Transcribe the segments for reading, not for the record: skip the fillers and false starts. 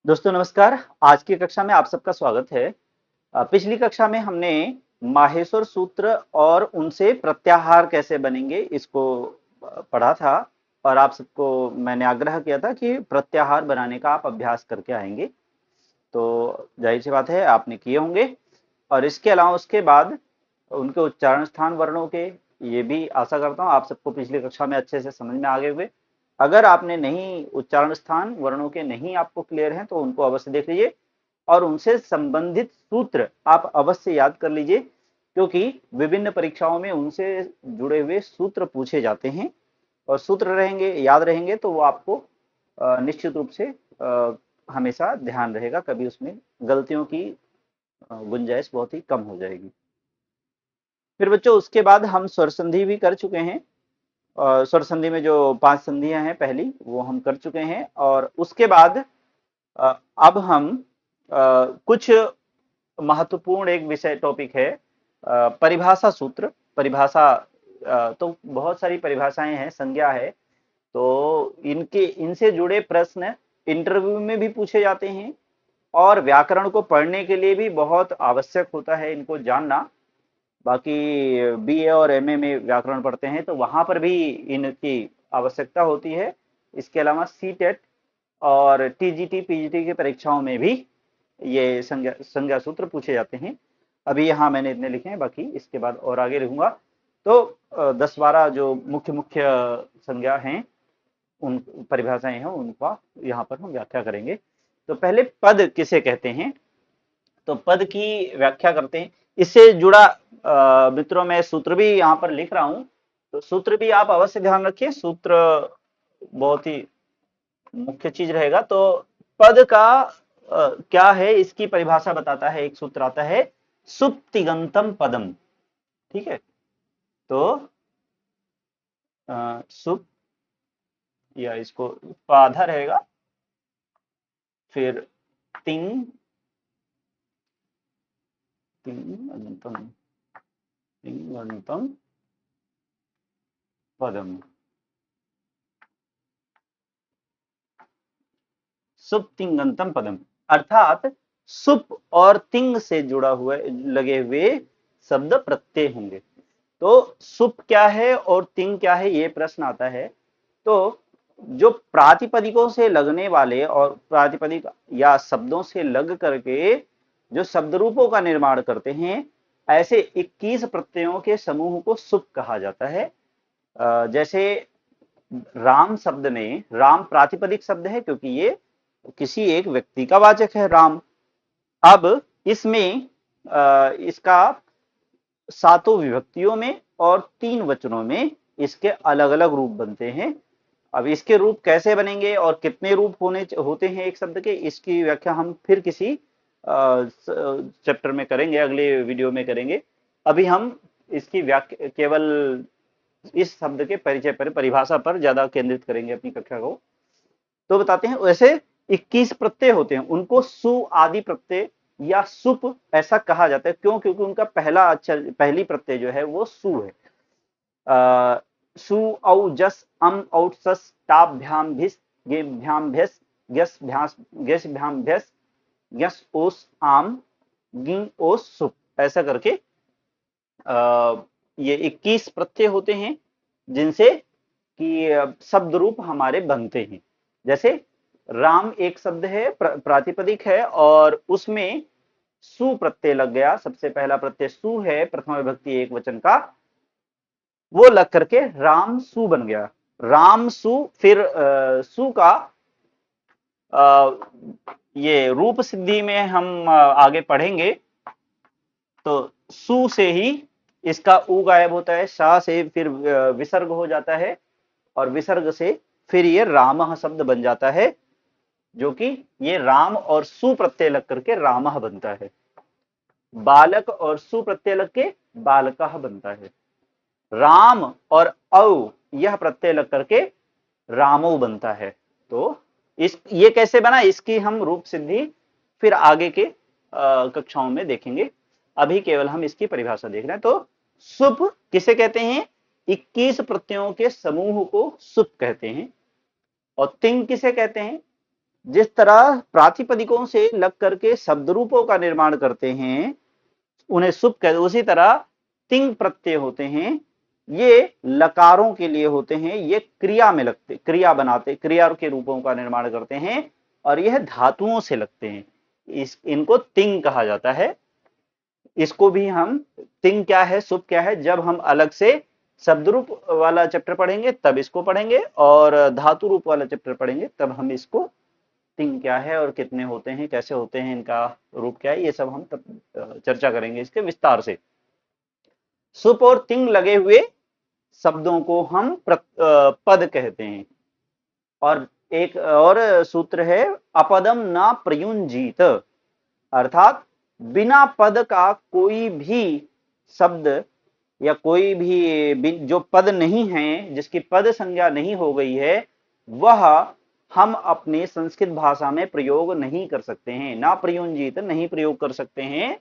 दोस्तों नमस्कार। आज की कक्षा में आप सबका स्वागत है। पिछली कक्षा में हमने माहेश्वर सूत्र और उनसे प्रत्याहार कैसे बनेंगे इसको पढ़ा था और आप सबको मैंने आग्रह किया था कि प्रत्याहार बनाने का आप अभ्यास करके आएंगे। तो जाहिर सी बात है आपने किए होंगे और इसके अलावा उसके बाद उनके उच्चारण स्थान वर्णों के ये भी आशा करता हूँ आप सबको पिछली कक्षा में अच्छे से समझ में आ गए हुए। अगर आपने नहीं उच्चारण स्थान वर्णों के नहीं आपको क्लियर हैं तो उनको अवश्य देख लीजिए और उनसे संबंधित सूत्र आप अवश्य याद कर लीजिए, क्योंकि विभिन्न परीक्षाओं में उनसे जुड़े हुए सूत्र पूछे जाते हैं और सूत्र रहेंगे याद रहेंगे तो वो आपको निश्चित रूप से हमेशा ध्यान रहेगा, कभी उसमें गलतियों की गुंजाइश बहुत ही कम हो जाएगी। फिर बच्चों उसके बाद हम स्वर संधि भी कर चुके हैं और स्वर संधि में जो 5 संधियां हैं पहली वो हम कर चुके हैं और उसके बाद अ, अब हम कुछ महत्वपूर्ण एक विषय टॉपिक है परिभाषा सूत्र। परिभाषा तो बहुत सारी परिभाषाएं हैं, संज्ञा है, तो इनके इनसे जुड़े प्रश्न इंटरव्यू में भी पूछे जाते हैं और व्याकरण को पढ़ने के लिए भी बहुत आवश्यक होता है इनको जानना। बाकी बीए और एमए में व्याकरण पढ़ते हैं तो वहां पर भी इनकी आवश्यकता होती है। इसके अलावा सी टेट और टीजीटी पीजीटी की परीक्षाओं में भी ये संज्ञा संज्ञा सूत्र पूछे जाते हैं। अभी यहाँ मैंने इतने लिखे हैं, बाकी इसके बाद और आगे लिखूंगा। तो 10-12 जो मुख्य मुख्य संज्ञा हैं, उन परिभाषाएं हैं, उनका यहाँ पर हम व्याख्या करेंगे। तो पहले पद किसे कहते हैं, तो पद की व्याख्या करते हैं। इससे जुड़ा मित्रों मैं सूत्र भी यहाँ पर लिख रहा हूँ, तो सूत्र भी आप अवश्य ध्यान रखिए। सूत्र बहुत ही मुख्य चीज रहेगा। तो पद का क्या है इसकी परिभाषा बताता है, एक सूत्र आता है सुप्तिगंतम पदम। ठीक है, तो सुप या इसको पाधा रहेगा, फिर तिंग तिंगंतम तिंगंतम पदम। सुप तिंगंतम पदम अर्थात सुप और तिंग से जुड़ा हुआ लगे हुए शब्द प्रत्यय होंगे। तो सुप क्या है और तिंग क्या है ये प्रश्न आता है। तो जो प्रातिपदिकों से लगने वाले और प्रातिपदिक या शब्दों से लग करके जो शब्द रूपों का निर्माण करते हैं, ऐसे 21 प्रत्ययों के समूह को सुप कहा जाता है। जैसे राम शब्द में, राम प्रातिपदिक शब्द है क्योंकि ये किसी एक व्यक्ति का वाचक है राम। अब इसमें इसका 7 विभक्तियों में और 3 वचनों में इसके अलग अलग रूप बनते हैं। अब इसके रूप कैसे बनेंगे और कितने रूप होते हैं एक शब्द के, इसकी व्याख्या हम फिर किसी चैप्टर में करेंगे, अगले वीडियो में करेंगे। अभी हम इसकी व्याख्या केवल इस शब्द के परिचय पर, परिभाषा पर ज्यादा केंद्रित करेंगे अपनी कक्षा को। तो बताते हैं वैसे 21 प्रत्यय होते हैं, उनको सु आदि प्रत्यय या सुप ऐसा कहा जाता है। क्यों? क्योंकि उनका पहला अक्षर, पहली प्रत्यय जो है वो सु है। सु औ जस अम औट सस टाभ्याम भिस गेभ्याम भ्यस यस भ्यास गेस भ्याम भ्यस यस ओस आम गिंग ओस सुप, ऐसा करके ये 21 प्रत्यय होते हैं जिनसे कि शब्द रूप हमारे बनते हैं। जैसे राम एक शब्द है, प्रातिपदिक है और उसमें सु प्रत्यय लग गया। सबसे पहला प्रत्यय सु है, प्रथम विभक्ति एक वचन का, वो लग करके राम सु बन गया। राम सु, फिर सु का ये रूप सिद्धि में हम आगे पढ़ेंगे। तो सु से ही इसका उ गायब होता है, शाह से फिर विसर्ग हो जाता है और विसर्ग से फिर ये रामः शब्द बन जाता है, जो कि ये राम और सु प्रत्यय लग करके रामः बनता है। बालक और सु प्रत्यय लग के बालकः बनता है। राम और औ यह प्रत्यय लग करके रामो बनता है। तो इस ये कैसे बना, इसकी हम रूप सिद्धि फिर आगे के कक्षाओं में देखेंगे। अभी केवल हम इसकी परिभाषा देख रहे हैं। तो सुप किसे कहते हैं? 21 प्रत्ययों के समूह को सुप कहते हैं। और तिंग किसे कहते हैं? जिस तरह प्रातिपदिकों से लग करके शब्द रूपों का निर्माण करते हैं, उन्हें सुप कहते, उसी तरह तिंग प्रत्यय होते हैं, ये लकारों के लिए होते हैं, ये क्रिया में लगते, क्रिया बनाते, क्रिया के रूपों का निर्माण करते हैं और यह धातुओं से लगते हैं। इनको तिंग कहा जाता है। इसको भी हम, तिंग क्या है, सुप क्या है, जब हम अलग से शब्द रूप वाला चैप्टर पढ़ेंगे तब इसको पढ़ेंगे, और धातु रूप वाला चैप्टर पढ़ेंगे तब हम इसको, तिंग क्या है और कितने होते हैं, कैसे होते हैं, इनका रूप क्या है, ये सब हम तब चर्चा करेंगे इसके विस्तार से। सुप और तिंग लगे हुए शब्दों को हम पद कहते हैं। और एक और सूत्र है, अपदम ना प्रयुंजीत, अर्थात बिना पद का कोई भी शब्द या कोई भी जो पद नहीं है, जिसकी पद संज्ञा नहीं हो गई है, वह हम अपने संस्कृत भाषा में प्रयोग नहीं कर सकते हैं। ना प्रयुंजित, नहीं प्रयोग कर सकते हैं।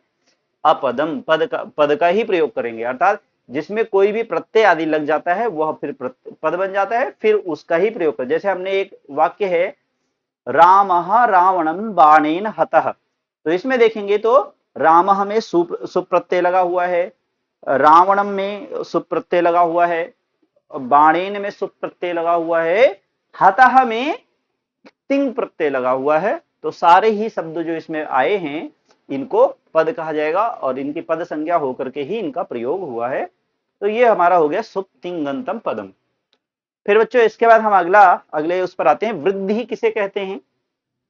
अपदम, पद का ही प्रयोग करेंगे, अर्थात जिसमें कोई भी प्रत्यय आदि लग जाता है वह फिर पद बन जाता है, फिर उसका ही प्रयोग कर। जैसे हमने एक वाक्य है, राम रावणम बाणेन हतः, तो इसमें देखेंगे तो राम में सुप्रत्यय लगा हुआ है, रावणम में सुप्रत्यय लगा हुआ है, बाणेन में सुप्रत्यय लगा हुआ है, हतः में तिंग प्रत्यय लगा हुआ है। तो सारे ही शब्द जो इसमें आए हैं इनको पद कहा जाएगा और इनकी पद संज्ञा होकर के ही इनका प्रयोग हुआ है। तो ये हमारा हो गया सुप तिंगंतम पदम। फिर बच्चों इसके बाद हम अगले उस पर आते हैं, वृद्धि किसे कहते हैं।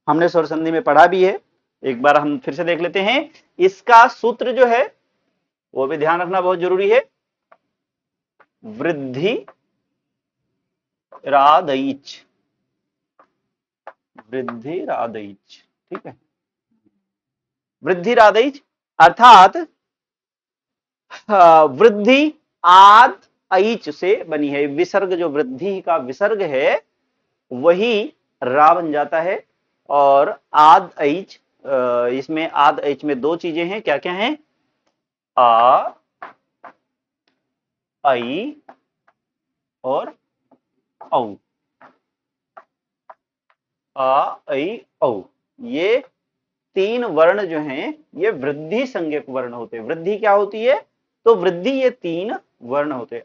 हमने स्वर संधि में पढ़ा भी है, एक बार हम फिर से देख लेते हैं। इसका सूत्र जो है वो भी ध्यान रखना बहुत जरूरी है, वृद्धि रादैच, वृद्धि रादैच, ठीक है। वृद्धि रादैच अर्थात वृद्धि आद ऐच से बनी है। विसर्ग, जो वृद्धि का विसर्ग है वही रा बन जाता है। और आद ऐच, इसमें आद ऐच में दो चीजें हैं, क्या क्या हैं, आ, आई और औ। आ, आई, औ, ये तीन वर्ण जो हैं ये वृद्धि संज्ञक वर्ण होते हैं। वृद्धि क्या होती है, तो वृद्धि ये तीन वर्ण होते हैं।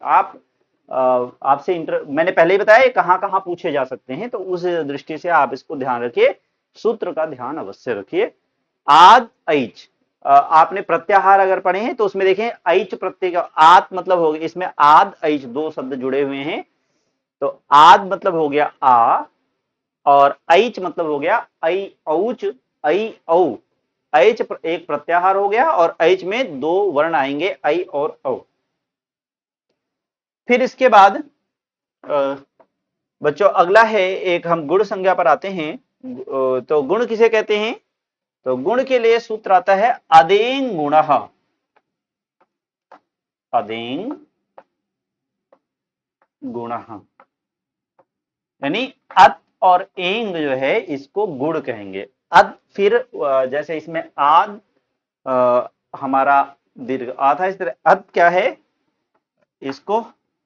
आपसे मैंने पहले ही बताया कहां कहां पूछे जा सकते हैं, तो उस दृष्टि से आप इसको ध्यान रखिए, सूत्र का ध्यान अवश्य रखिए। आद ऐच, आपने प्रत्याहार अगर पढ़े हैं तो उसमें देखें ऐच प्रत्यय का आत मतलब हो गया, इसमें आद ऐच दो शब्द जुड़े हुए हैं। तो आद मतलब हो गया आ, और ऐच मतलब हो गया ऐ औच, ऐ औ। ऐच एक प्रत्याहार हो गया और ऐच में दो वर्ण आएंगे, ऐ और औ। फिर इसके बाद बच्चों अगला है, एक हम गुण संज्ञा पर आते हैं। तो गुण किसे कहते हैं, तो गुण के लिए सूत्र आता है अदेंग गुण, अदेंग गुण, यानी अत और एंग जो है इसको गुण कहेंगे। अद फिर जैसे इसमें आद हमारा दीर्घ आ था, इस तरह अद क्या है, इसको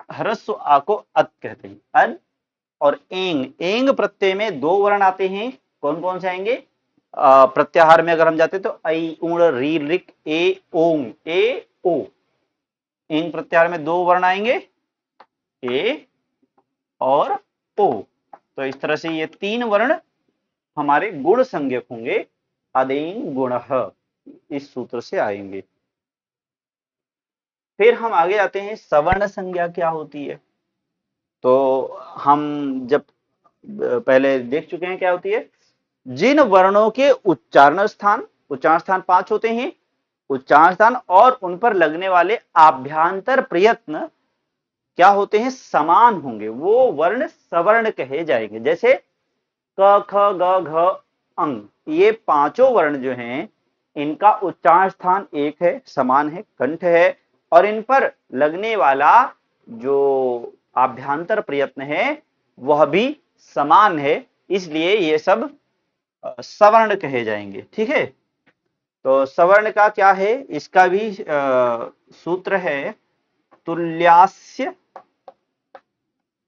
ह्रस्व आ को अत कहते हैं, अद। और एंग, एंग प्रत्यय में दो वर्ण आते हैं, कौन कौन से आएंगे, प्रत्याहार में अगर हम जाते तो ऐ उण री रिक ए ओंग, ए ओ। एंग प्रत्याहार में दो वर्ण आएंगे, ए और ओ। तो इस तरह से ये तीन वर्ण हमारे गुण संज्ञक होंगे, अदेंग गुण, इस सूत्र से आएंगे। फिर हम आगे आते हैं, सवर्ण संज्ञा क्या होती है। तो हम जब पहले देख चुके हैं क्या होती है, जिन वर्णों के उच्चारण स्थान 5 होते हैं, उच्चारण स्थान और उन पर लगने वाले आभ्यांतर प्रयत्न क्या होते हैं, समान होंगे, वो वर्ण सवर्ण कहे जाएंगे। जैसे क ख ग घ अंग, ये पांचों वर्ण जो हैं इनका उच्चारण स्थान एक है, समान है, कंठ है, और इन पर लगने वाला जो आभ्यांतर प्रयत्न है वह भी समान है, इसलिए ये सब सवर्ण कहे जाएंगे। ठीक है, तो सवर्ण का क्या है, इसका भी सूत्र है, तुल्यास्य,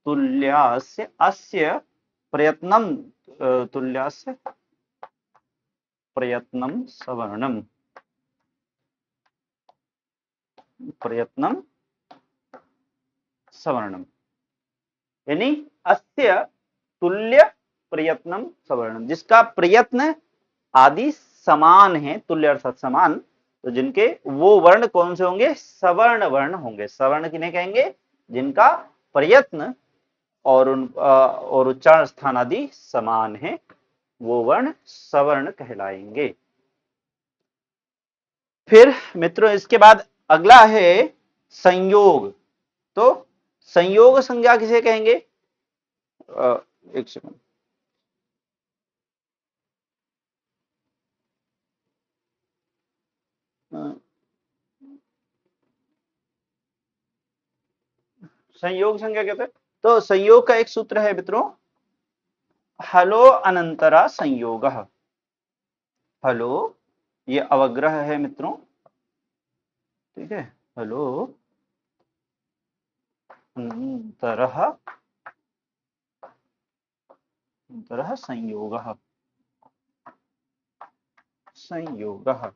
तुल्यास्य अस्य प्रयत्नम, तुल्यास्य प्रयत्नं सवर्णम, प्रयत्नं सवर्णम, यानी अस्य तुल्य प्रयत्नम सवर्णम, जिसका प्रयत्न आदि समान है, तुल्य अर्थात समान, तो जिनके वो वर्ण कौन से होंगे? सवर्ण वर्ण होंगे। सवर्ण किन्हें कहेंगे? जिनका प्रयत्न और और उच्चारण स्थान आदि समान है, वो वर्ण सवर्ण कहलाएंगे। फिर मित्रों इसके बाद अगला है संयोग। तो संयोग संज्ञा किसे कहेंगे? एक सेकंड, संयोग संज्ञा कहते हैं। तो संयोग का एक सूत्र है मित्रों, हलो अनंतरा संयोग। हलो ये अवग्रह है मित्रों, ठीक है। हलो अनंतरः संयोगः, संयोगः।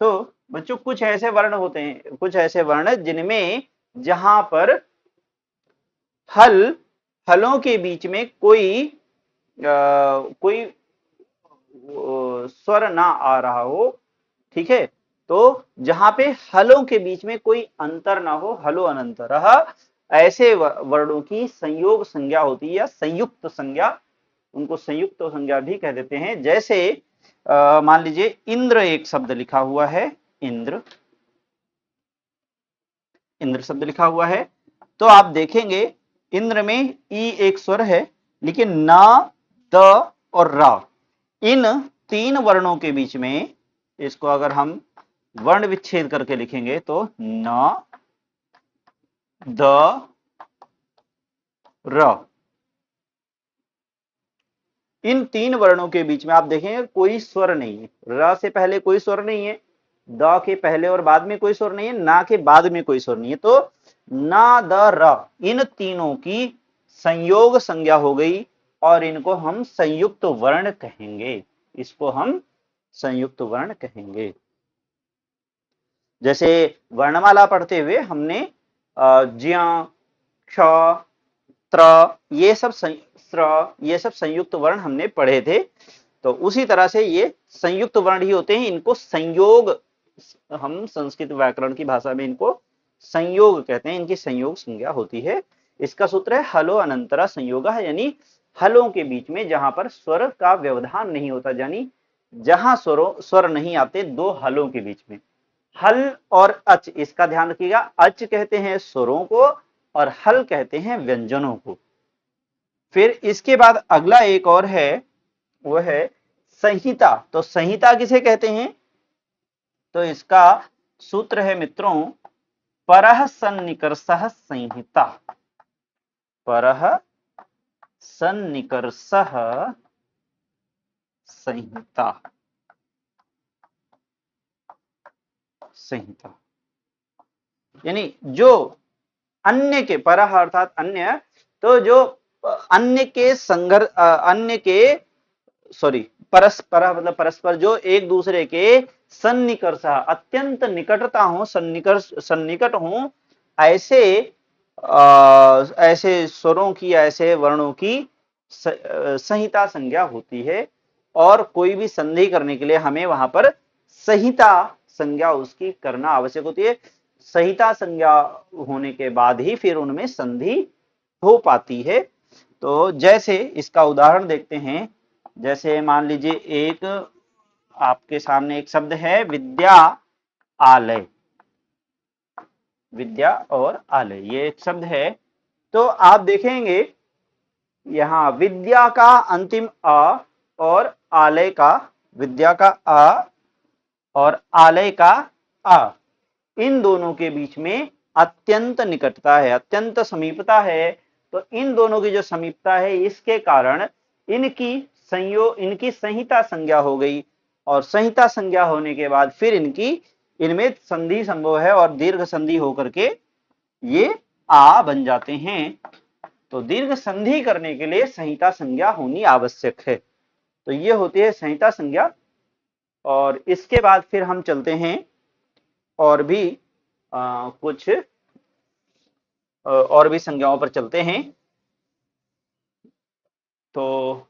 तो बच्चों कुछ ऐसे वर्ण होते हैं, कुछ ऐसे वर्ण जिनमें जहां पर हलों के बीच में कोई स्वर ना आ रहा हो, ठीक है। तो जहां पे हलों के बीच में कोई अंतर ना हो, हलो अनंतरः, ऐसे वर्णों की संयोग संज्ञा होती है या संयुक्त संज्ञा, उनको संयुक्त संज्ञा भी कह देते हैं। जैसे मान लीजिए इंद्र एक शब्द लिखा हुआ है, इंद्र, इंद्र शब्द लिखा हुआ है, तो आप देखेंगे इंद्र में ई एक स्वर है, लेकिन न, द और र, इन तीन वर्णों के बीच में, इसको अगर हम वर्ण विच्छेद करके लिखेंगे तो न, द, र, इन तीन वर्णों के बीच में आप देखेंगे कोई स्वर नहीं है। र से पहले कोई स्वर नहीं है, द के पहले और बाद में कोई स्वर नहीं है, ना के बाद में कोई स्वर नहीं है। तो ना, द, र, इन तीनों की संयोग संज्ञा हो गई और इनको हम संयुक्त वर्ण कहेंगे, इसको हम संयुक्त वर्ण कहेंगे। जैसे वर्णमाला पढ़ते हुए हमने ज्या, क्ष, त्र, ये सब संयुक्त वर्ण हमने पढ़े थे। तो उसी तरह से ये संयुक्त वर्ण ही होते हैं, इनको संयोग, हम संस्कृत व्याकरण की भाषा में इनको संयोग कहते हैं, इनकी संयोग संज्ञा होती है। इसका सूत्र है हलो अनंतरा संयोग, यानी हलों के बीच में जहां पर स्वर का व्यवधान नहीं होता, यानी जहां स्वर नहीं आते दो हलों के बीच में। हल और अच, इसका ध्यान रखिएगा, अच कहते हैं स्वरों को और हल कहते हैं व्यंजनों को। फिर इसके बाद अगला एक और है, वो है संहिता। तो संहिता किसे कहते हैं? तो इसका सूत्र है मित्रों, परः सन्निकर्षः संहिता, परः सन्निकर्षः संहिता, संहिता, यानी जो अन्य के, परः अर्थात अन्य, तो जो अन्य के संघर्ष, अन्य के, सॉरी, परस्पर मतलब परस्पर, जो एक दूसरे के सन्निकर्ष, अत्यंत निकटता हो, सन्निकट हो, ऐसे ऐसे स्वरों की, ऐसे वर्णों की संहिता संज्ञा होती है। और कोई भी संधि करने के लिए हमें वहां पर संहिता संज्ञा उसकी करना आवश्यक होती है। संहिता संज्ञा होने के बाद ही फिर उनमें संधि हो पाती है। तो जैसे इसका उदाहरण देखते हैं, जैसे मान लीजिए एक आपके सामने एक शब्द है विद्या आलय, विद्या और आलय, ये एक शब्द है। तो आप देखेंगे यहां विद्या का अंतिम अ और आलय का, विद्या का अ और आलय का आ, इन दोनों के बीच में अत्यंत निकटता है, अत्यंत समीपता है। तो इन दोनों की जो समीपता है, इसके कारण इनकी संहिता संज्ञा हो गई, और संहिता संज्ञा होने के बाद फिर इनमें संधि संभव है और दीर्घ संधि होकर के ये आ बन जाते हैं। तो दीर्घ संधि करने के लिए संहिता संज्ञा होनी आवश्यक है। तो ये होती है संहिता संज्ञा। और इसके बाद फिर हम चलते हैं और भी कुछ और भी संज्ञाओं पर चलते हैं। तो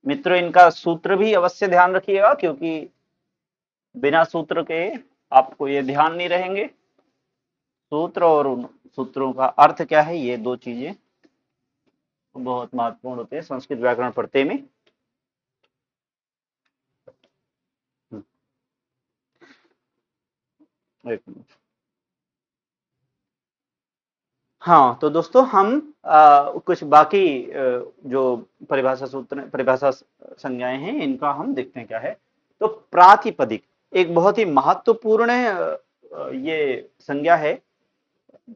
मित्रों, इनका सूत्र भी अवश्य ध्यान रखिएगा, क्योंकि बिना सूत्र के आपको ये ध्यान नहीं रहेंगे। सूत्र और उन सूत्रों का अर्थ क्या है, ये दो चीजें बहुत महत्वपूर्ण होते हैं संस्कृत व्याकरण पढ़ते में। एक मिनट। हाँ, तो दोस्तों हम कुछ बाकी जो परिभाषा संज्ञाएं हैं, इनका हम देखते हैं क्या है। तो प्रातिपदिक एक बहुत ही महत्वपूर्ण ये संज्ञा है,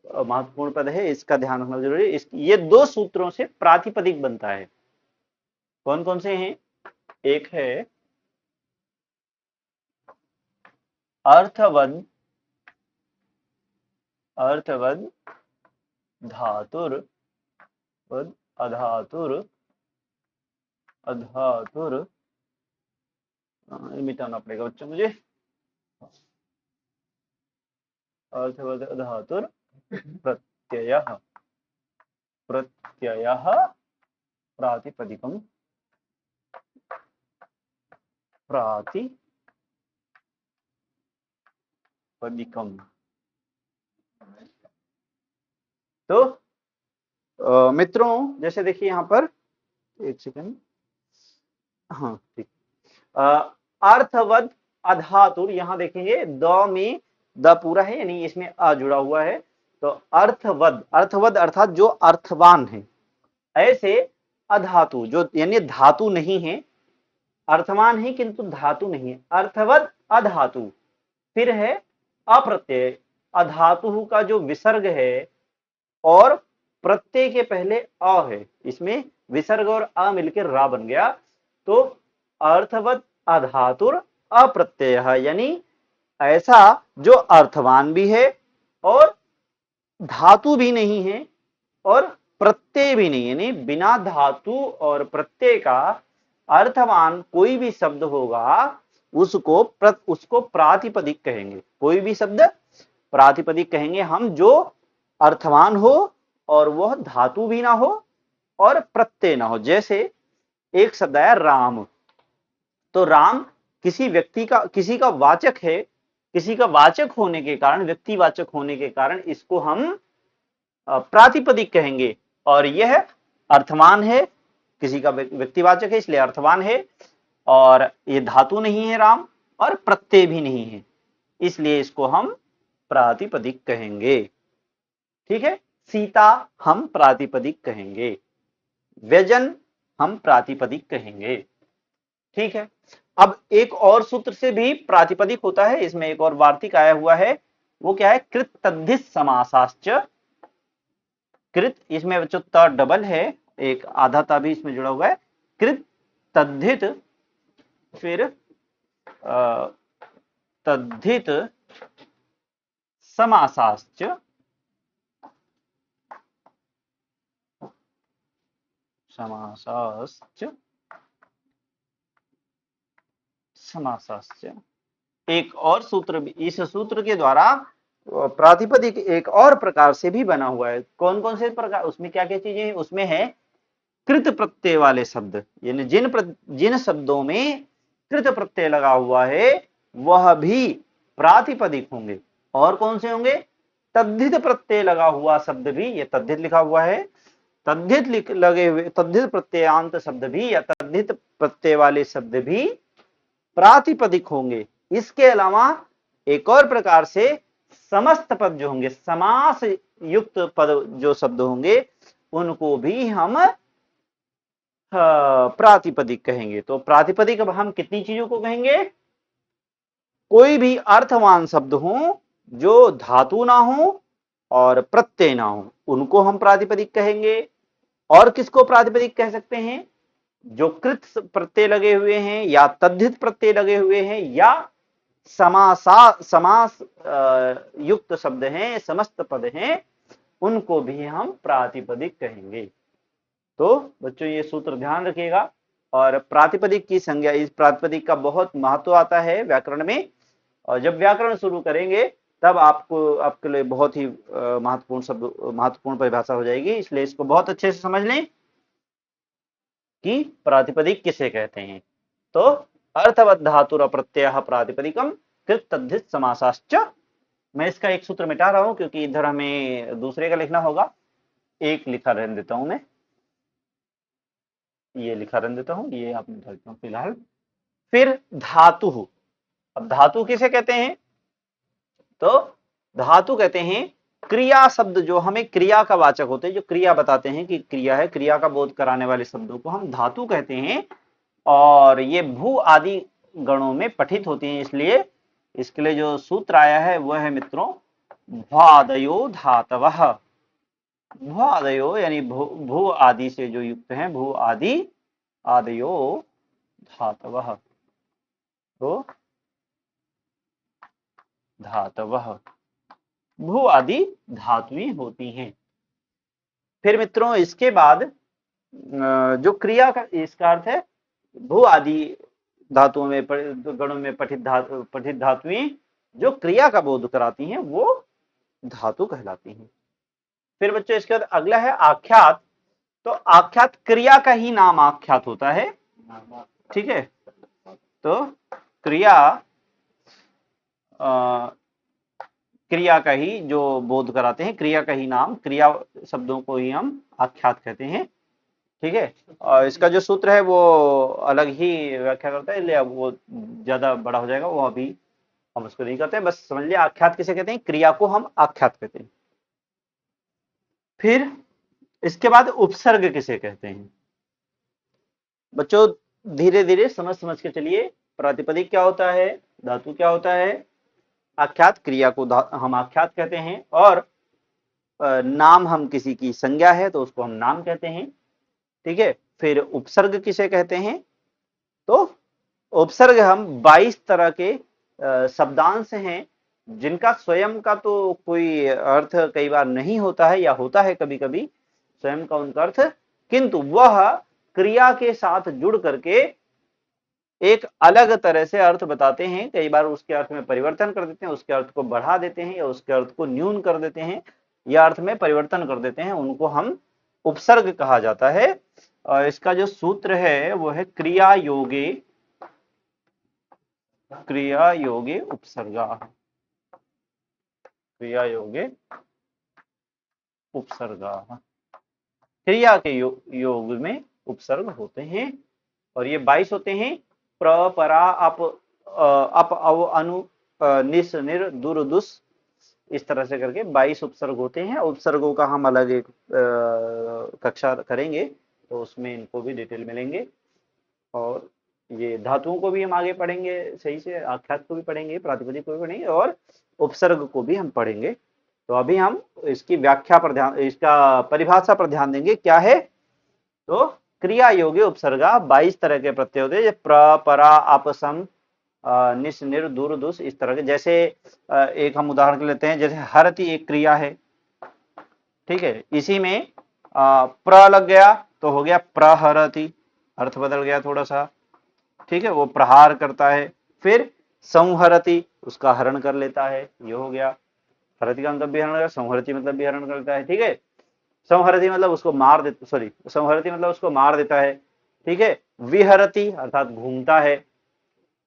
महत्वपूर्ण पद है, इसका ध्यान रखना जरूरी है। ये दो सूत्रों से प्रातिपदिक बनता है। कौन कौन से हैं? एक है अर्थवद धातुर वद अधातुर अधातुर, मिटाना पड़ेगा बच्चों मुझे। अर्थवद अधातुर प्रत्ययः प्रातिपदिकम तो मित्रों, जैसे देखिए यहाँ पर, एक सेकंड, हाँ ठीक। अर्थवद अधातुर, यहाँ देखेंगे द में द पूरा है, यानी इसमें अ जुड़ा हुआ है। तो अर्थवद अर्थात जो अर्थवान है। ऐसे अधातु, जो यानी धातु नहीं है, अर्थवान है किंतु धातु नहीं है, अर्थवद अधातु। फिर है अप्रत्यय, अधातु का जो विसर्ग है और प्रत्यय के पहले अ है, इसमें विसर्ग और अ मिलकर रा बन गया। तो अर्थवद अधातुर अप्रत्यय, यानी ऐसा जो अर्थवान भी है और धातु भी नहीं है और प्रत्यय भी नहीं, यानी बिना धातु और प्रत्यय का अर्थवान कोई भी शब्द होगा उसको प्रातिपदिक कहेंगे। कोई भी शब्द प्रातिपदिक कहेंगे हम जो अर्थवान हो और वह धातु भी ना हो और प्रत्यय ना हो। जैसे एक शब्द आया राम, तो राम किसी व्यक्ति का, किसी का वाचक है, किसी का वाचक होने के कारण, व्यक्तिवाचक होने के कारण इसको हम प्रातिपदिक कहेंगे। और यह अर्थवान है, किसी का व्यक्तिवाचक है इसलिए अर्थवान है, और ये धातु नहीं है राम, और प्रत्यय भी नहीं है, इसलिए इसको हम प्रातिपदिक कहेंगे। ठीक है, सीता हम प्रातिपदिक कहेंगे, व्यजन हम प्रातिपदिक कहेंगे। ठीक है, अब एक और सूत्र से भी प्रातिपदिक होता है, इसमें एक और वार्तिक आया हुआ है, वो क्या है? कृत तद्धित समासाश्च। कृत, इसमें बच्चों त डबल है, एक आधा ता भी इसमें जुड़ा हुआ है। कृत तद्धित, फिर तद्धित समासाश्च, समासाश्च एक और सूत्र भी, इस सूत्र के द्वारा प्रातिपदिक एक और प्रकार से भी बना हुआ है। कौन कौन से प्रकार? उसमें क्या क्या चीजें हैं? उसमें है कृत प्रत्यय वाले शब्द, यानी जिन शब्दों में कृत प्रत्यय लगा हुआ है वह भी प्रातिपदिक होंगे। और कौन से होंगे? तद्धित प्रत्यय लगा हुआ शब्द भी, ये तद्धित लिखा हुआ है, तद्धित लगे हुए, तद्धित प्रत्ययांत शब्द भी या तद्धित प्रत्यय वाले शब्द भी प्रातिपदिक होंगे। इसके अलावा एक और प्रकार से समस्त पद जो होंगे, समास युक्त पद जो शब्द होंगे, उनको भी हम प्रातिपदिक कहेंगे। तो प्रातिपदिक अब हम कितनी चीजों को कहेंगे? कोई भी अर्थवान शब्द हो जो धातु ना हो और प्रत्यय ना हो, उनको हम प्रातिपदिक कहेंगे। और किसको प्रातिपदिक कह सकते हैं? जो कृत प्रत्यय लगे हुए हैं या तद्धित प्रत्यय लगे हुए हैं या समास युक्त शब्द हैं, समस्त पद हैं, उनको भी हम प्रातिपदिक कहेंगे। तो बच्चों ये सूत्र ध्यान रखिएगा। और प्रातिपदिक की संज्ञा, इस प्रातिपदिक का बहुत महत्व आता है व्याकरण में, और जब व्याकरण शुरू करेंगे तब आपको, आपके लिए बहुत ही महत्वपूर्ण शब्द, महत्वपूर्ण परिभाषा हो जाएगी। इसलिए इसको बहुत अच्छे से समझ लें कि प्रातिपदिक किसे कहते हैं। तो अर्थवत् धातुर प्रत्यय प्रातिपदिकम कृत तद्धित समासाश्च। मैं इसका एक सूत्र मिटा रहा हूं क्योंकि इधर हमें दूसरे का लिखना होगा। एक लिखा रहने देता हूं मैं, ये लिखा रहने देता हूं, ये आप लिखता हूं फिलहाल। फिर धातु। अब धातु किसे कहते हैं? तो धातु कहते हैं क्रिया शब्द, जो हमें क्रिया का वाचक होते हैं, जो क्रिया बताते हैं कि क्रिया है, क्रिया का बोध कराने वाले शब्दों को हम धातु कहते हैं। और ये भू आदि गणों में पठित होती हैं। इसलिए इसके लिए जो सूत्र आया है वह है मित्रों भ्वादयो धातवः। भ्वादयो यानी भू आदि से जो युक्त हैं, भू आदि आदयो धातवः। तो धातवः भू आदि धातुएं होती हैं। फिर मित्रों इसके बाद जो क्रिया का, इसका अर्थ है भू आदि धातुओं में, गणों में पठित धातुएं जो क्रिया का बोध कराती हैं वो धातु कहलाती हैं। फिर बच्चों इसके बाद अगला है आख्यात। तो आख्यात क्रिया का ही नाम आख्यात होता है। ठीक है, तो क्रिया क्रिया का ही जो बोध कराते हैं, क्रिया का ही नाम, क्रिया शब्दों को ही हम आख्यात कहते हैं। ठीक है, और इसका जो सूत्र है वो अलग ही व्याख्या करता है, इसलिए अब वो ज्यादा बड़ा हो जाएगा, वो अभी हम उसको नहीं करते हैं। बस समझ लिया आख्यात किसे कहते हैं, क्रिया को हम आख्यात कहते हैं। फिर इसके बाद उपसर्ग किसे कहते हैं? बच्चों धीरे धीरे समझ समझ के चलिए। प्रातिपदिक क्या होता है, धातु क्या होता है, आख्यात क्रिया को हम आख्यात कहते हैं, और नाम हम किसी की संज्ञा है तो उसको हम नाम कहते हैं। ठीक है, फिर उपसर्ग किसे कहते हैं? तो उपसर्ग हम 22 तरह के शब्दांश हैं जिनका स्वयं का तो कोई अर्थ कई बार नहीं होता है, या होता है कभी कभी स्वयं का उनका अर्थ, किंतु वह क्रिया के साथ जुड़ करके एक अलग तरह से अर्थ बताते हैं। कई बार उसके अर्थ में परिवर्तन कर देते हैं, उसके अर्थ को बढ़ा देते हैं, या उसके अर्थ को न्यून कर देते हैं, या अर्थ में परिवर्तन कर देते हैं, उनको हम उपसर्ग कहा जाता है। और इसका जो सूत्र है वो है क्रिया योगे, क्रिया योगे उपसर्गा, क्रिया योगे उपसर्गा। क्रिया के योग में उपसर्ग होते हैं, और ये 22 होते हैं। प्र परा अप अप अव अनु निस निर दुर दुस, इस तरह से करके 22 उपसर्ग होते हैं। उपसर्गों का हम अलग एक कक्षा करेंगे तो उसमें इनको भी डिटेल मिलेंगे। और ये धातुओं को भी हम आगे पढ़ेंगे सही से, आख्यात को भी पढ़ेंगे, प्रातिपदिक को भी पढ़ेंगे, और उपसर्ग को भी हम पढ़ेंगे। तो अभी हम इसकी व्याख्या पर ध्यान, इसका परिभाषा पर ध्यान देंगे। क्या है? तो क्रिया योगी उपसर्गा 22 तरह के प्रत्यय होते हैं, प्र परा अपसम निस निर दूर दुस, इस तरह के। जैसे एक हम उदाहरण लेते हैं, जैसे हरति एक क्रिया है। ठीक है, इसी में प्र लग गया तो हो गया प्रहरति, अर्थ बदल गया थोड़ा सा। ठीक है, वो प्रहार करता है। फिर संहरति, उसका हरण कर लेता है, ये हो गया। हरति का मतलब भी हरण, संहरति मतलब भी हरण करता है। ठीक है, संहरति मतलब उसको मार देता, सॉरी, संहरति मतलब उसको मार देता है। ठीक है, विहरति अर्थात घूमता है।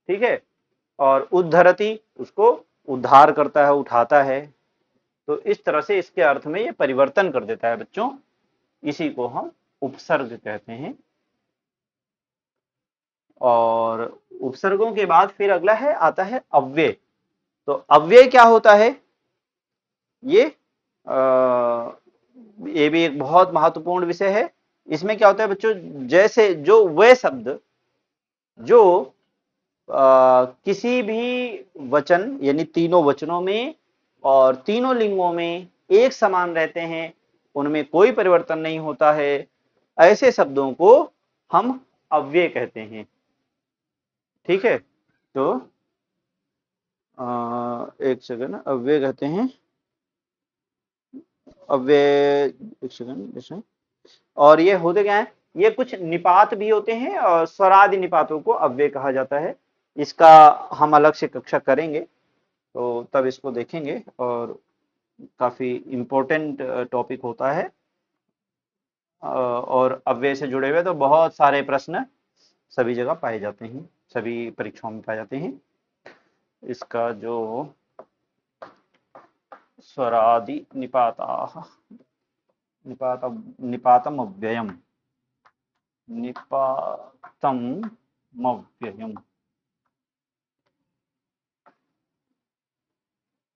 ठीक है, और उद्धरति उसको उद्धार करता है, उठाता है। तो इस तरह से इसके अर्थ में ये परिवर्तन कर देता है बच्चों, इसी को हम उपसर्ग कहते हैं। और उपसर्गों के बाद फिर अगला है, आता है अव्यय। तो अव्यय क्या होता है? ये ये भी एक बहुत महत्वपूर्ण विषय है। इसमें क्या होता है बच्चों, जैसे जो वे शब्द जो किसी भी वचन यानी तीनों वचनों में और तीनों लिंगों में एक समान रहते हैं, उनमें कोई परिवर्तन नहीं होता है, ऐसे शब्दों को हम अव्यय कहते हैं। ठीक है, तो एक सेकंड, अव्यय कहते हैं अव्यय, एक सेकंड, और ये होते क्या है, ये कुछ निपात भी होते हैं और स्वरादि निपातों को अव्यय कहा जाता है। इसका हम अलग से कक्षा करेंगे, तो तब इसको देखेंगे, और काफी इम्पोर्टेंट टॉपिक होता है। और अव्यय से जुड़े हुए तो बहुत सारे प्रश्न सभी जगह पाए जाते हैं, सभी परीक्षाओं में पाए जाते हैं। इसका जो स्वरादि निपाता, निपातम अव्ययम, निपातम अव्ययम।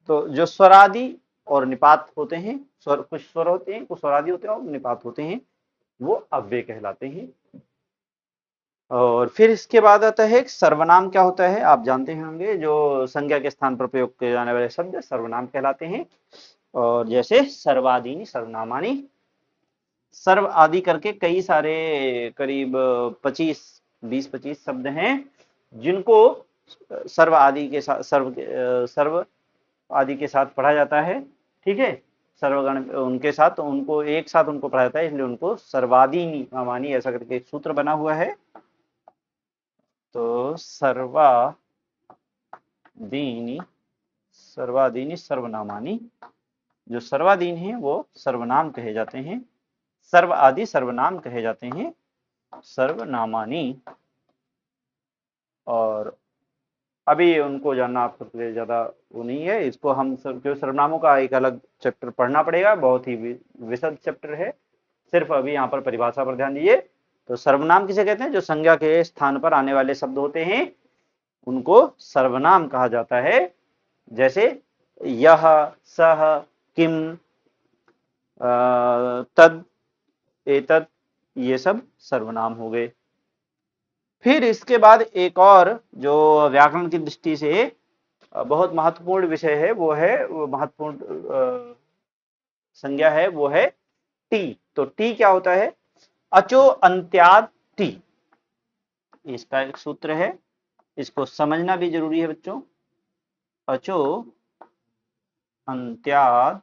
तो जो स्वरादि और निपात होते हैं, स्वर, कुछ स्वर होते हैं, कुछ स्वरादि होते हैं और निपात होते हैं, वो अव्यय कहलाते हैं। और फिर इसके बाद आता है सर्वनाम। क्या होता है आप जानते होंगे, जो संज्ञा के स्थान पर प्रयोग किए जाने वाले शब्द सर्वनाम कहलाते हैं। और जैसे सर्वादीनि सर्वनामानि, सर्व आदि करके कई सारे, करीब 20-25 शब्द हैं जिनको सर्व आदि के साथ, सर्व आदि के साथ पढ़ा जाता है। ठीक है, सर्वगण उनके साथ, तो उनको एक साथ उनको पढ़ा जाता है, इसलिए उनको सर्वादीनि नामानि ऐसा करके एक सूत्र बना हुआ है। तो सर्वादीनि सर्वनामानि, जो सर्वादीन हैं वो सर्वनाम कहे जाते हैं, सर्व आदि सर्वनाम कहे जाते हैं, सर्वनामानि। और अभी उनको जानना आपके लिए ज्यादा वो नहीं है, इसको हम सर्वनामों का एक अलग चैप्टर पढ़ना पड़ेगा, बहुत ही विशद चैप्टर है। सिर्फ अभी यहाँ पर परिभाषा पर ध्यान दीजिए। तो सर्वनाम किसे कहते हैं, जो संज्ञा के स्थान पर आने वाले शब्द होते हैं उनको सर्वनाम कहा जाता है। जैसे यह, सह, किम, तद, एतद, ये सब सर्वनाम हो गए। फिर इसके बाद एक और जो व्याकरण की दृष्टि से बहुत महत्वपूर्ण विषय है, वो महत्वपूर्ण संज्ञा है, वो है टी। तो टी क्या होता है, अचो अंत्याद टी, इसका एक सूत्र है, इसको समझना भी जरूरी है बच्चों। अचो अंत्याद,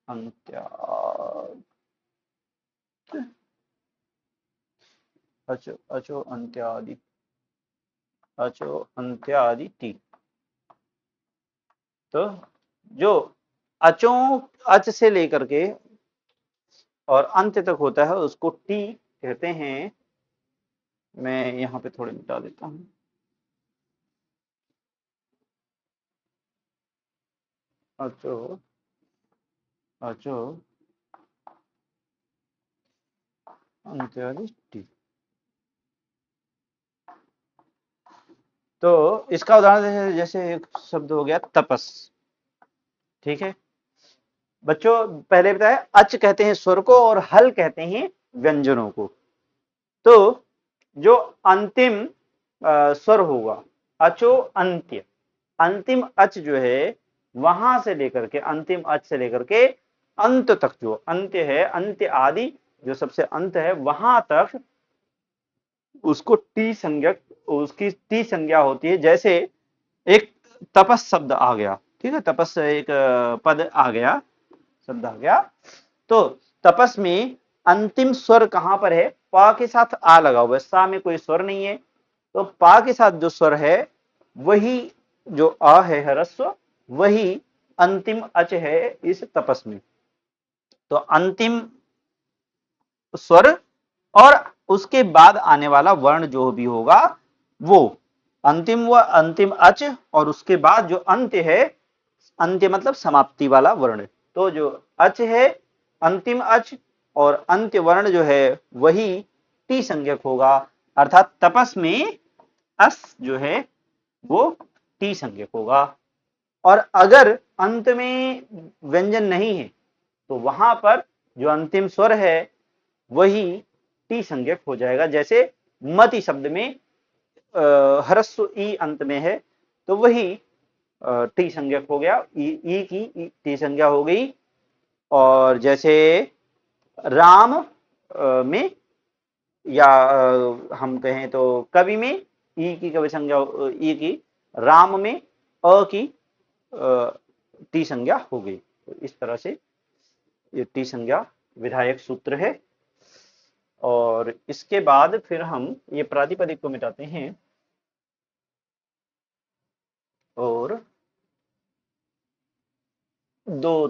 अंत्याद, अचो, अचो अंत्यादि, अचो अंत्यादि टी। तो जो अचों, अच से लेकर के और अंत तक होता है उसको टी कहते हैं। मैं यहाँ पे थोड़े मिटा देता हूँ। अचो, अचो अंत्यादि टी। तो इसका उदाहरण जैसे एक शब्द हो गया तपस। ठीक है बच्चों, पहले बताया अच कहते हैं स्वर को और हल कहते हैं व्यंजनों को। तो जो अंतिम स्वर होगा, अचो अंत्य, अंतिम अच जो है वहां से लेकर के, अंतिम अच से लेकर के अंत तक, जो अंत्य है, अंत्य आदि जो सबसे अंत है वहां तक, उसको टी संज्ञा, उसकी टी संज्ञा होती है। जैसे एक तपस शब्द आ गया, ठीक है, तपस एक पद आ गया, शब्द आ गया, तो तपस में अंतिम स्वर कहां पर है, पा के साथ आ लगा हुआ है, सा में कोई स्वर नहीं है, तो पा के साथ जो स्वर है वही, जो अ है ह्रस्व, वही अंतिम अच है इस तपस में। तो अंतिम स्वर और उसके बाद आने वाला वर्ण जो भी होगा वो अंतिम, व अंतिम अच, और उसके बाद जो अंत्य है, अंत्य मतलब समाप्ति वाला वर्ण। तो जो अच है, अंतिम अच और अंत्य वर्ण जो है वही टी संज्ञक होगा, अर्थात तपस में अस जो है वो टी संज्ञक होगा। और अगर अंत में व्यंजन नहीं है तो वहां पर जो अंतिम स्वर है वही टी संज्ञक हो जाएगा। जैसे मति शब्द में ह्रस्व ई अंत में है तो वही टी संज्ञक हो गया, ई की टी संज्ञा हो गई। और जैसे राम में, या हम कहें तो कवि में ई की कवि संज्ञा, ई की, राम में अ की टी संज्ञा हो गई। तो इस तरह से ये टी संज्ञा विधायक सूत्र है। और इसके बाद फिर हम ये प्रातिपदिक को मिटाते हैं और दो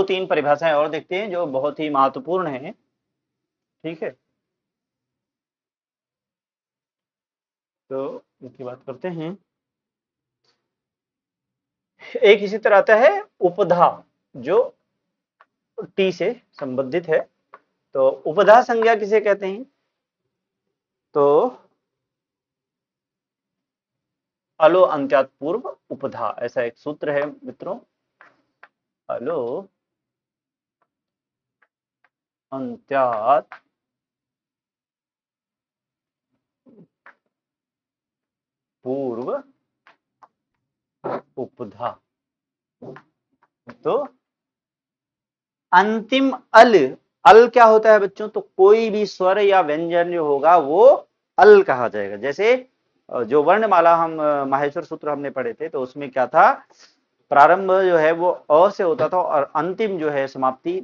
तीन परिभाषाएं और देखते हैं जो बहुत ही महत्वपूर्ण है। ठीक है, तो इनकी बात करते हैं। एक इसी तरह आता है उपधा, जो टी से संबंधित है। तो उपधा संज्ञा किसे कहते हैं? तो अलो अंत्यात पूर्व उपधा, ऐसा एक सूत्र है मित्रों। अलो अंत्यात पूर्व उपधा। तो अंतिम अल, अल क्या होता है बच्चों? तो कोई भी स्वर या व्यंजन जो होगा वो अल कहा जाएगा। जैसे जो वर्णमाला हम माहेश्वर सूत्र हमने पढ़े थे, तो उसमें क्या था, प्रारंभ जो है वो अ से होता था और अंतिम जो है समाप्ति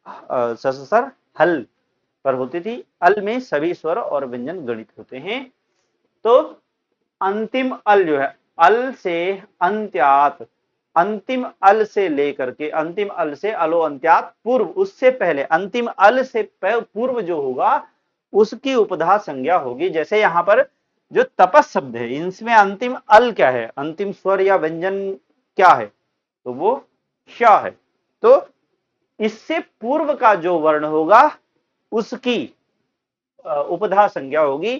सससर हल पर होती थी। अल में सभी स्वर और व्यंजन गणित होते हैं। तो अंतिम अल जो है, अल से अंत्यात, अंतिम अल से लेकर के अंतिम अल से अलो अंत्यात पूर्व, उससे पहले अंतिम अल से पूर्व जो होगा उसकी उपधा संज्ञा होगी। जैसे यहां पर जो तपस शब्द है, इसमें अंतिम अल क्या है, अंतिम स्वर या व्यंजन क्या है? तो वो श है। तो इससे पूर्व का जो वर्ण होगा उसकी उपधा संज्ञा होगी।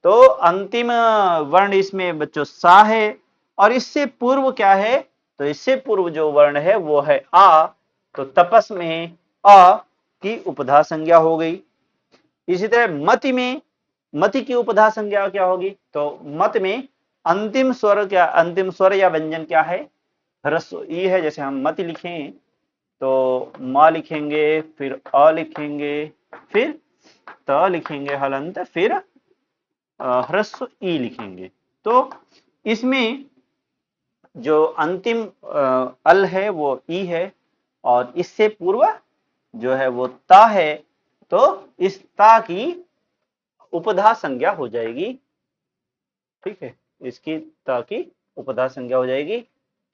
तो अंतिम वर्ण इसमें बच्चों सा है, और इससे पूर्व क्या है? तो इससे पूर्व जो वर्ण है वो है आ। तो तपस में अ की उपधा संज्ञा हो गई। इसी तरह मति में, मति की उपधा संज्ञा क्या होगी? तो मत में अंतिम स्वर क्या, अंतिम स्वर या व्यंजन क्या है? ह्रस्व ई है। जैसे हम मति लिखें तो म लिखेंगे, फिर अ लिखेंगे, फिर त लिखेंगे हलंत, फिर ह्रस्व ई लिखेंगे। तो इसमें जो अंतिम अल है वो ई है, और इससे पूर्व जो है वो ता है। तो इस ता की उपधा संज्ञा हो जाएगी। ठीक है, इसकी ता की उपधा संज्ञा हो जाएगी।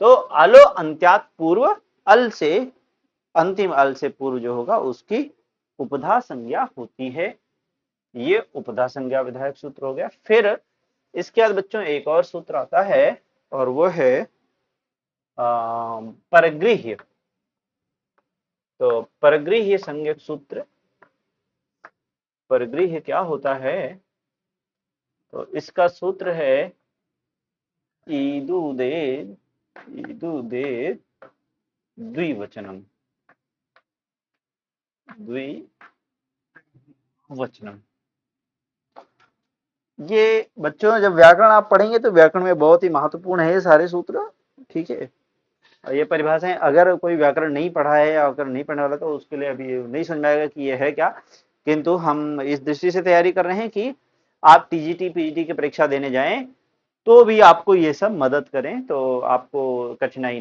तो अलो अंत्यात पूर्व अल से, अंतिम अल से पूर्व जो होगा उसकी उपधा संज्ञा होती है। ये उपधा संज्ञा विधायक सूत्र हो गया। फिर इसके बाद बच्चों एक और सूत्र आता है और वो है परगृह्य। तो परगृह्य संज्ञक सूत्र, परगृह्य क्या होता है? तो इसका सूत्र है ईदुदे, ईदुदे द्विवचनम, द्विवचनम। ये बच्चों जब व्याकरण आप पढ़ेंगे तो व्याकरण में बहुत ही महत्वपूर्ण है ये सारे सूत्र। ठीक है, ये परिभाषाएं अगर कोई व्याकरण नहीं पढ़ा है या अगर नहीं पढ़ने वाला तो उसके लिए अभी नहीं समझ में आएगा कि ये है क्या। किंतु हम इस दृष्टि से तैयारी कर रहे हैं कि आप टीजीटी पीजीटी की परीक्षा देने जाएं तो भी आपको ये सब मदद करें, तो आपको कठिनाई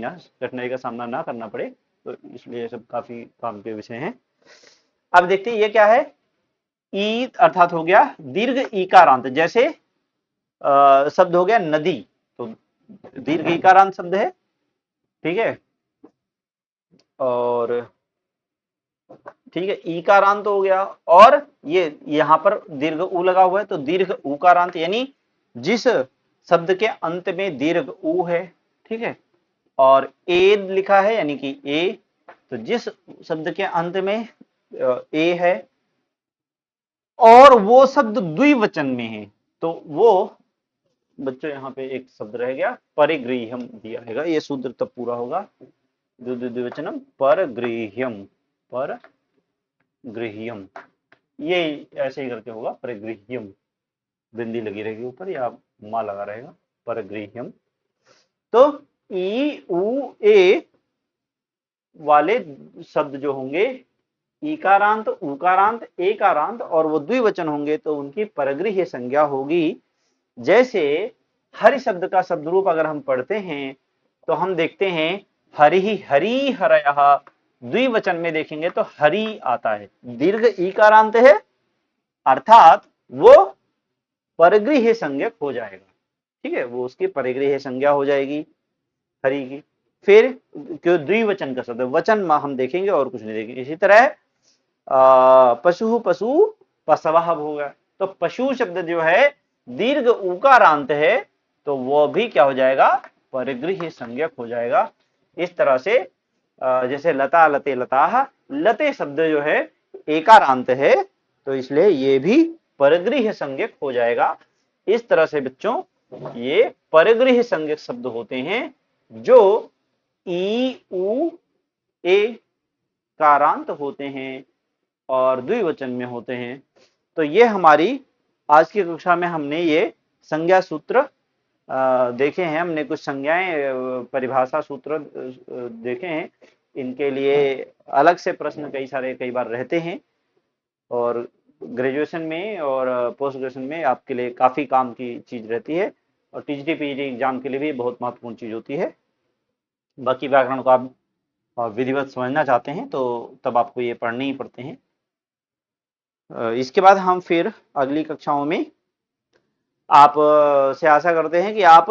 का सामना ना करना पड़े। तो इसलिए सब काफी काम के विषय हैं। अब देखते हैं ये क्या है। ई अर्थात हो गया दीर्घ ईकारांत। जैसे शब्द हो गया नदी, तो दीर्घ ईकारांत शब्द है। ठीक है, और ठीक है, ईकारांत हो गया। और ये यहां पर दीर्घ उ लगा हुआ है, तो दीर्घ उकारांत, यानी जिस शब्द के अंत में दीर्घ उ है। ठीक है, और ए लिखा है यानी कि ए, तो जिस शब्द के अंत में ए है और वो शब्द द्विवचन में है, तो वो बच्चों यहाँ पे एक शब्द रह गया, परिगृह्यम दिया रहेगा। ये सूत्र तब पूरा होगा, द्विवचनम परगृह्यम, परगृह्यम। ये ऐसे ही करके होगा, परिगृह्यम, बिंदी लगी रहेगी ऊपर या माँ लगा रहेगा, परगृह्यम। तो ई उ ए वाले शब्द जो होंगे, ईकारांत, उकारांत, एकारांत, और वो द्विवचन होंगे तो उनकी परगृह्य संज्ञा होगी। जैसे हरि शब्द का शब्द रूप अगर हम पढ़ते हैं तो हम देखते हैं हरि हरि हरयः, द्विवचन में देखेंगे तो हरि आता है, दीर्घ ईकारांत है, अर्थात वो परगृह्य संज्ञक हो जाएगा। ठीक है, वो उसकी परिगृह्य संज्ञा हो जाएगी हरि की। फिर क्यों द्विवचन का शब्द, वचन में हम देखेंगे और कुछ नहीं देखेंगे। इसी तरह पशु पशु पशवः होगा, तो पशु शब्द जो है दीर्घ उकारांत है, तो वो भी क्या हो जाएगा, परिगृह्य संज्ञक हो जाएगा। इस तरह से जैसे लता लते लताः, लते शब्द जो है एकारांत है, तो इसलिए ये भी परगृह्य संज्ञक हो जाएगा। इस तरह से बच्चों ये परगृह्य संज्ञक शब्द होते हैं जो ई उ ए कारांत होते हैं और द्विवचन में होते हैं। तो ये हमारी आज की कक्षा में हमने ये संज्ञा सूत्र देखे हैं। हमने कुछ संज्ञाएं परिभाषा सूत्र देखे हैं। इनके लिए अलग से प्रश्न कई बार रहते हैं और ग्रेजुएशन में और पोस्ट ग्रेजुएशन में आपके लिए काफी काम की चीज रहती है और टीजीटी पीजीटी एग्जाम के लिए भी बहुत महत्वपूर्ण चीज होती है। बाकी व्याकरण को आप विधिवत समझना चाहते हैं तो तब आपको ये पढ़ने ही पड़ते हैं। इसके बाद हम फिर अगली कक्षाओं में आप से आशा करते हैं कि आप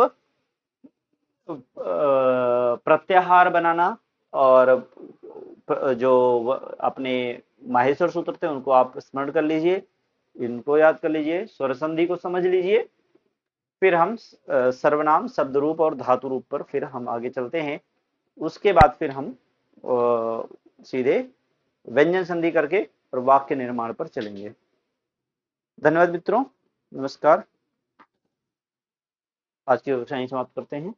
प्रत्याहार बनाना और जो अपने माहेश्वर सूत्र थे उनको आप स्मरण कर लीजिए, इनको याद कर लीजिए, स्वर संधि को समझ लीजिए। फिर हम सर्वनाम शब्द रूप और धातु रूप पर फिर हम आगे चलते हैं। उसके बाद फिर हम सीधे व्यंजन संधि करके और वाक्य निर्माण पर चलेंगे। धन्यवाद मित्रों, नमस्कार। आज की कक्षा यहीं समाप्त करते हैं।